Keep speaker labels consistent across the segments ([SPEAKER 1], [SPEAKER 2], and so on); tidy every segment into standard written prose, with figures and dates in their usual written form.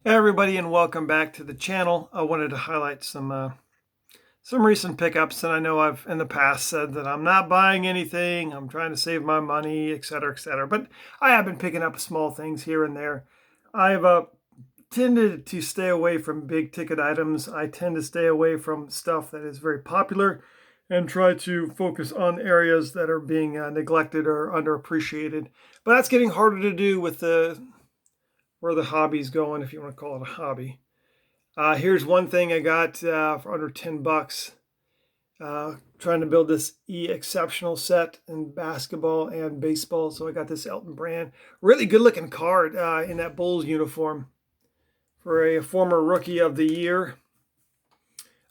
[SPEAKER 1] Hey everybody, and welcome back to the channel. I wanted to highlight some recent pickups, and I know I've in the past said that I'm not buying anything. I'm trying to save my money, etc., etc. But I have been picking up small things here and there. I've tended to stay away from big ticket items. I tend to stay away from stuff that is very popular, and try to focus on areas that are being neglected or underappreciated. But that's getting harder to do with where the hobby's going, if you want to call it a hobby. Here's one thing I got for under 10 bucks. Trying to build this exceptional set in basketball and baseball. So I got this Elton Brand. Really good looking card in that Bulls uniform for a former rookie of the year.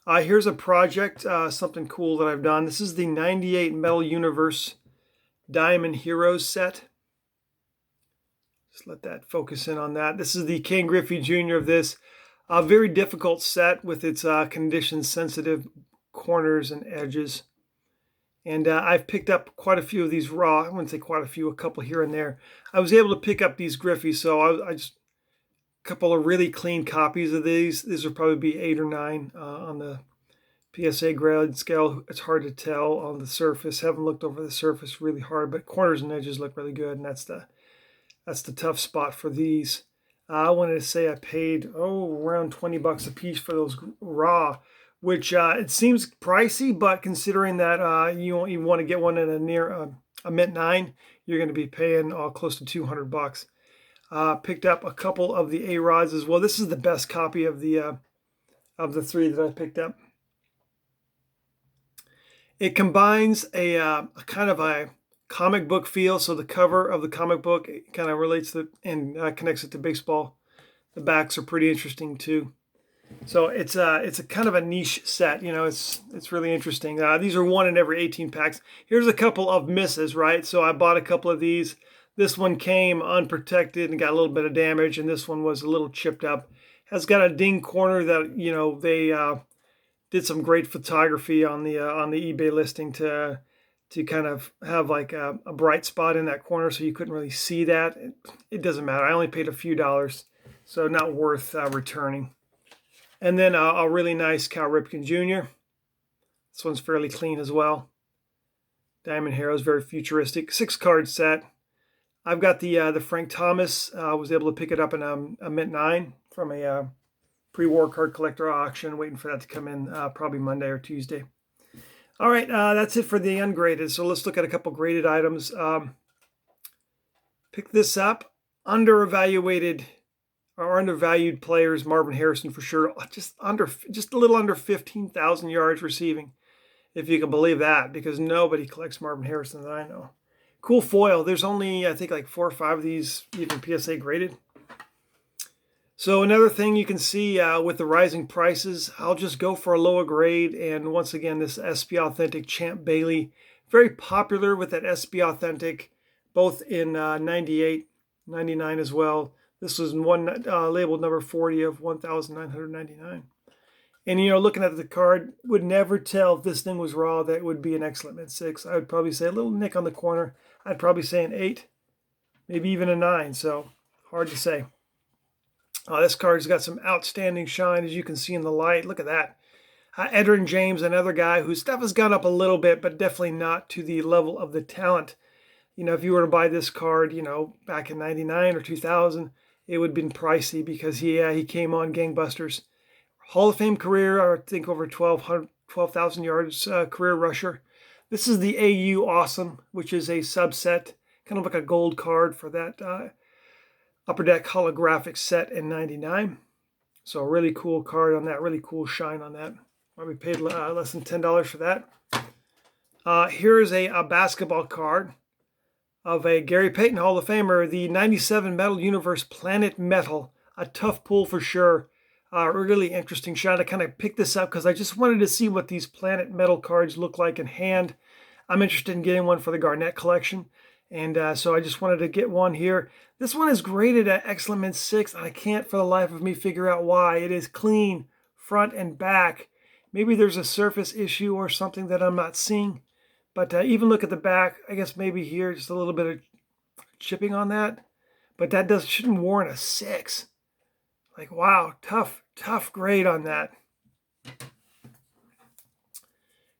[SPEAKER 1] Here's a project, something cool that I've done. This is the 98 Metal Universe Diamond Heroes set. Just let that focus in on that. This is the Ken Griffey Jr. of this. A very difficult set with its condition-sensitive corners and edges. And I've picked up quite a few of these raw. I wouldn't say quite a few, a couple here and there. I was able to pick up these Griffies, so I just a couple of really clean copies of these. These will probably be 8 or 9 on the PSA grade scale. It's hard to tell on the surface. Haven't looked over the surface really hard, but corners and edges look really good, and that's the tough spot for these. I wanted to say I paid around 20 bucks a piece for those raw, which it seems pricey, but considering that you want to get one in a Mint 9, you're going to be paying close to 200 bucks. Picked up a couple of the A-Rods as well. This is the best copy of the 3 that I picked up. It combines a kind of a comic book feel, so the cover of the comic book kind of relates to and connects it to baseball. The backs are pretty interesting too. So it's a kind of a niche set, it's really interesting. These are 1 in every 18 packs. Here's a couple of misses, right? So I bought a couple of these. This one came unprotected and got a little bit of damage, and this one was a little chipped up. Has got a ding corner that they did some great photography on the eBay listing to kind of have like a bright spot in that corner, so you couldn't really see that. It doesn't matter. I only paid a few dollars, so not worth returning. And then a really nice Cal Ripken Jr. This one's fairly clean as well. Diamond Heroes, very futuristic. 6-card set. I've got the Frank Thomas. I was able to pick it up in a Mint 9 from a pre-war card collector auction. Waiting for that to come in probably Monday or Tuesday. All right, that's it for the ungraded. So let's look at a couple graded items. Pick this up. Undervalued players. Marvin Harrison for sure. Just a little under 15,000 yards receiving, if you can believe that, because nobody collects Marvin Harrison that I know. Cool foil. There's only, I think, like 4 or 5 of these even PSA graded. So another thing you can see with the rising prices, I'll just go for a lower grade. And once again, this SB Authentic Champ Bailey, very popular with that SB Authentic, both in 98, 99 as well. This was one labeled number 40 of 1,999. And looking at the card, would never tell if this thing was raw that it would be an excellent Mint 6. I would probably say a little nick on the corner. I'd probably say an 8, maybe even a 9. So hard to say. This card's got some outstanding shine, as you can see in the light. Look at that. Edgerrin James, another guy whose stuff has gone up a little bit, but definitely not to the level of the talent. If you were to buy this card, back in 99 or 2000, it would have been pricey because he came on gangbusters. Hall of Fame career, I think over 12,000 yards career rusher. This is the AU Awesome, which is a subset, kind of like a gold card for that Upper Deck holographic set in 99. So a really cool card on that, really cool shine on that. We paid less than $10 for that. Here's a basketball card of a Gary Payton Hall of Famer, the 97 Metal Universe Planet Metal. A tough pull for sure. Really interesting shot. I kind of picked this up because I just wanted to see what these Planet Metal cards look like in hand. I'm interested in getting one for the Garnett collection. And so I just wanted to get one here. This one is graded at Excellent Mint 6, and I can't for the life of me figure out why. It is clean, front and back. Maybe there's a surface issue or something that I'm not seeing. But even look at the back. I guess maybe here, just a little bit of chipping on that. But that shouldn't warrant a 6. Like, wow, tough grade on that.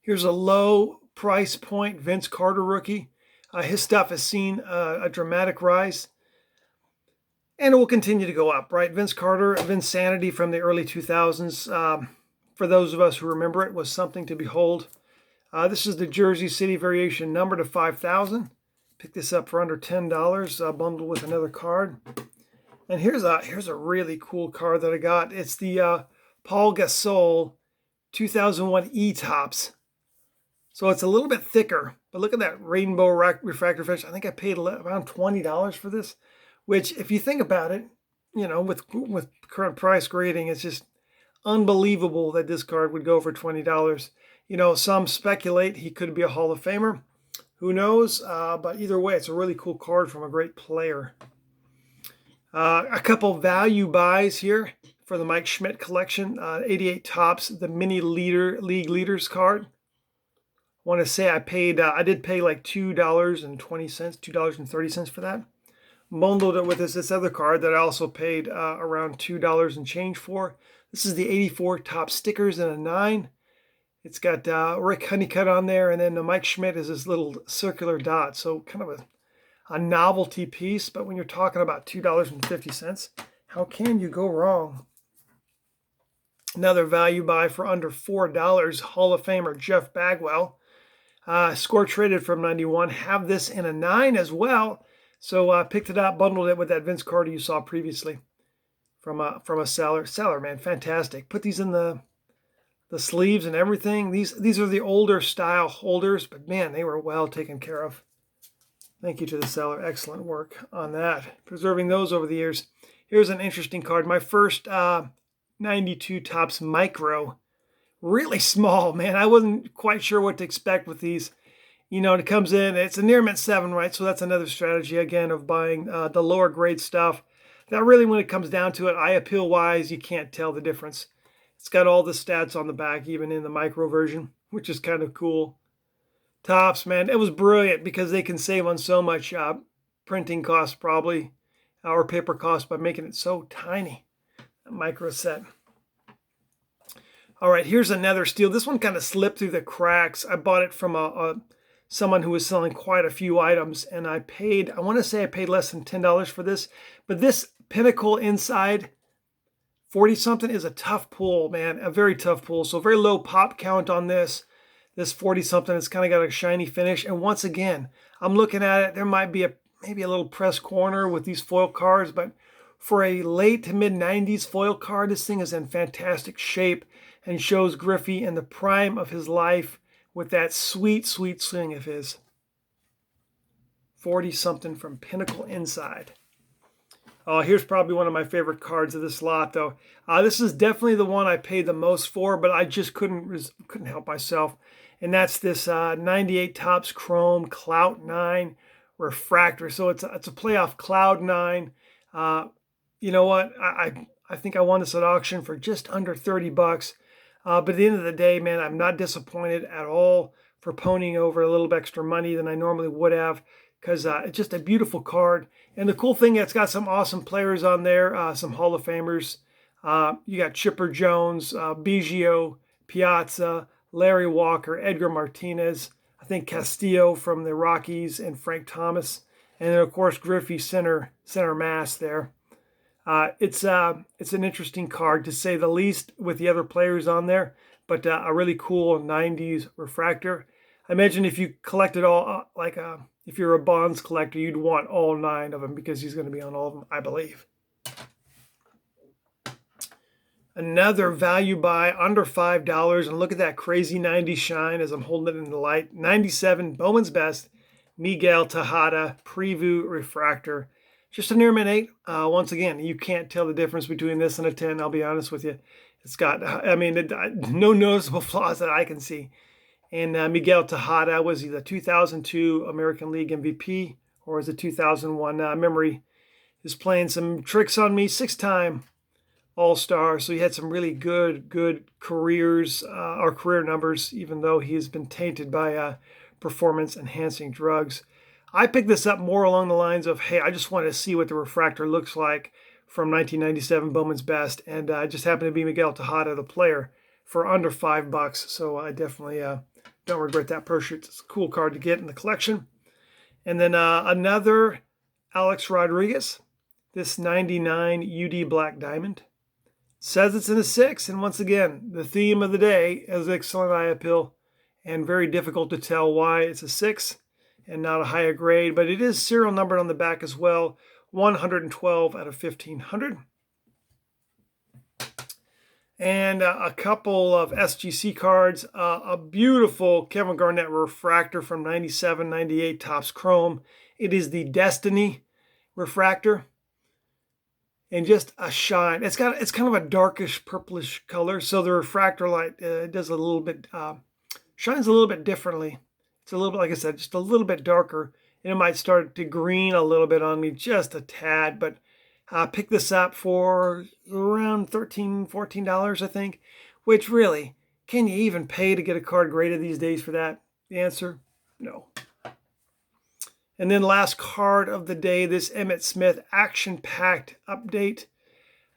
[SPEAKER 1] Here's a low price point Vince Carter rookie. His stuff has seen a dramatic rise, and it will continue to go up, right? Vince Carter, Vinsanity from the early 2000s. For those of us who remember it, was something to behold. This is the Jersey City variation number to 5,000. Pick this up for under $10, bundled with another card. And here's a really cool card that I got. It's the Paul Gasol 2001 E-Tops. So it's a little bit thicker, but look at that rainbow refractor finish. I think I paid around $20 for this, which, if you think about it, you know, with current price grading, it's just unbelievable that this card would go for $20. You know, some speculate he could be a Hall of Famer. Who knows? But either way, it's a really cool card from a great player. A couple value buys here for the Mike Schmidt collection. 88 Tops, the mini league leaders card. I want to say I did pay like $2.20, $2.30 for that. Bundled it with this other card that I also paid around $2 and change for. This is the 84 Top stickers in a 9. It's got Rick Honeycutt on there, and then the Mike Schmidt is this little circular dot. So kind of a novelty piece, but when you're talking about $2.50, how can you go wrong? Another value buy for under $4, Hall of Famer Jeff Bagwell. Score traded from 91. Have this in a 9 as well. So picked it up, bundled it with that Vince Carter you saw previously from a seller. Seller, man, fantastic. Put these in the sleeves and everything. These are the older style holders, but man, they were well taken care of. Thank you to the seller. Excellent work on that. Preserving those over the years. Here's an interesting card. My first 92 Tops Micro. Really small, man. I wasn't quite sure what to expect with these. You know, it comes in, it's a near mint 7, right? So that's another strategy, again, of buying the lower grade stuff. That really, when it comes down to it, eye appeal wise, you can't tell the difference. It's got all the stats on the back, even in the micro version, which is kind of cool. Tops, man, it was brilliant because they can save on so much printing costs probably, or paper costs, by making it so tiny. A micro set. All right, here's another steal. This one kind of slipped through the cracks. I bought it from someone who was selling quite a few items, and I want to say I paid less than $10 for this. But this Pinnacle Inside 40-something is a tough pull, man, a very tough pull. So very low pop count on this. This 40-something, it's kind of got a shiny finish. And once again, I'm looking at it. There might be maybe a little press corner with these foil cards, but for a late to mid-90s foil card, this thing is in fantastic shape and shows Griffey in the prime of his life with that sweet, sweet swing of his. 40-something from Pinnacle Inside. Here's probably one of my favorite cards of this lot, though. This is definitely the one I paid the most for, but I just couldn't help myself. And that's this 98 Tops Chrome Clout 9 Refractor. So it's a playoff Cloud 9. You know what? I think I won this at auction for just under $30. But at the end of the day, man, I'm not disappointed at all for ponying over a little bit extra money than I normally would have, because it's just a beautiful card. And the cool thing, it's got some awesome players on there, some Hall of Famers. You got Chipper Jones, Biggio, Piazza, Larry Walker, Edgar Martinez, I think Castillo from the Rockies, and Frank Thomas. And then, of course, Griffey center mass there. It's an interesting card, to say the least, with the other players on there, but a really cool 90s refractor. I imagine if you collected all, if you're a Bonds collector, you'd want all 9 of them, because he's going to be on all of them, I believe. Another value buy under $5, and look at that crazy 90 shine as I'm holding it in the light. 97 Bowman's Best Miguel Tejada Preview Refractor. Just a near mint 8. Once again, you can't tell the difference between this and a 10, I'll be honest with you. It's got, no noticeable flaws that I can see. And Miguel Tejada, was he the 2002 American League MVP, or is it 2001? Memory is playing some tricks on me. 6-time All-Star, so he had some really good careers, or career numbers, even though he's been tainted by performance-enhancing drugs. I picked this up more along the lines of, hey, I just want to see what the refractor looks like from 1997 Bowman's Best, and just happened to be Miguel Tejada, the player, for under $5. So I definitely don't regret that purchase. It's a cool card to get in the collection. And then another Alex Rodriguez, this 99 UD Black Diamond. Says it's in a 6, and once again, the theme of the day is excellent eye appeal, and very difficult to tell why it's a 6 and not a higher grade, but it is serial numbered on the back as well, 112 out of 1,500. And a couple of SGC cards, a beautiful Kevin Garnett refractor from 97, 98 Topps Chrome. It is the Destiny refractor. And just a shine. It's kind of a darkish purplish color, so the refractor light does a little bit shines a little bit differently. It's a little bit, like I said, just a little bit darker, and it might start to green a little bit on me, just a tad. But I picked this up for around $13, $14, I think. Which really, can you even pay to get a card graded these days for that? The answer, no. And then last card of the day, this Emmitt Smith action-packed update.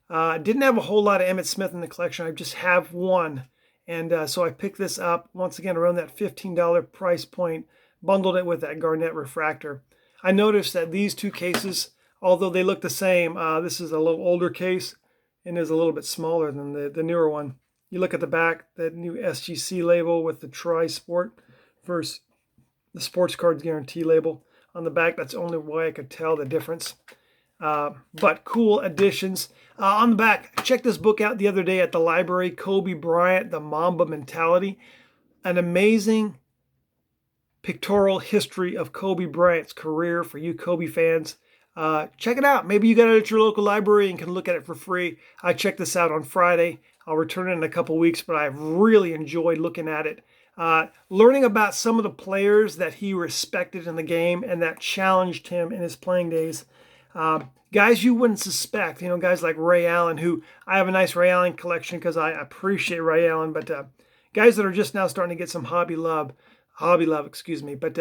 [SPEAKER 1] Didn't have a whole lot of Emmitt Smith in the collection. I just have one. And so I picked this up, once again, around that $15 price point, bundled it with that Garnett refractor. I noticed that these two cases, although they look the same, this is a little older case and is a little bit smaller than the newer one. You look at the back, that new SGC label with the Tri-Sport versus the Sports Cards Guarantee label. On the back, that's the only way I could tell the difference. But cool additions. On the back, check this book out the other day at the library, Kobe Bryant, The Mamba Mentality. An amazing pictorial history of Kobe Bryant's career for you Kobe fans. Check it out. Maybe you got it at your local library and can look at it for free. I checked this out on Friday. I'll return it in a couple weeks, but I've really enjoyed looking at it. Learning about some of the players that he respected in the game and that challenged him in his playing days. Guys you wouldn't suspect, guys like Ray Allen, who I have a nice Ray Allen collection because I appreciate Ray Allen, but guys that are just now starting to get some hobby love, excuse me. But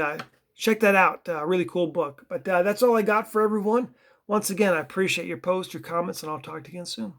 [SPEAKER 1] check that out. Really cool book. But that's all I got for everyone. Once again, I appreciate your posts, your comments, and I'll talk to you again soon.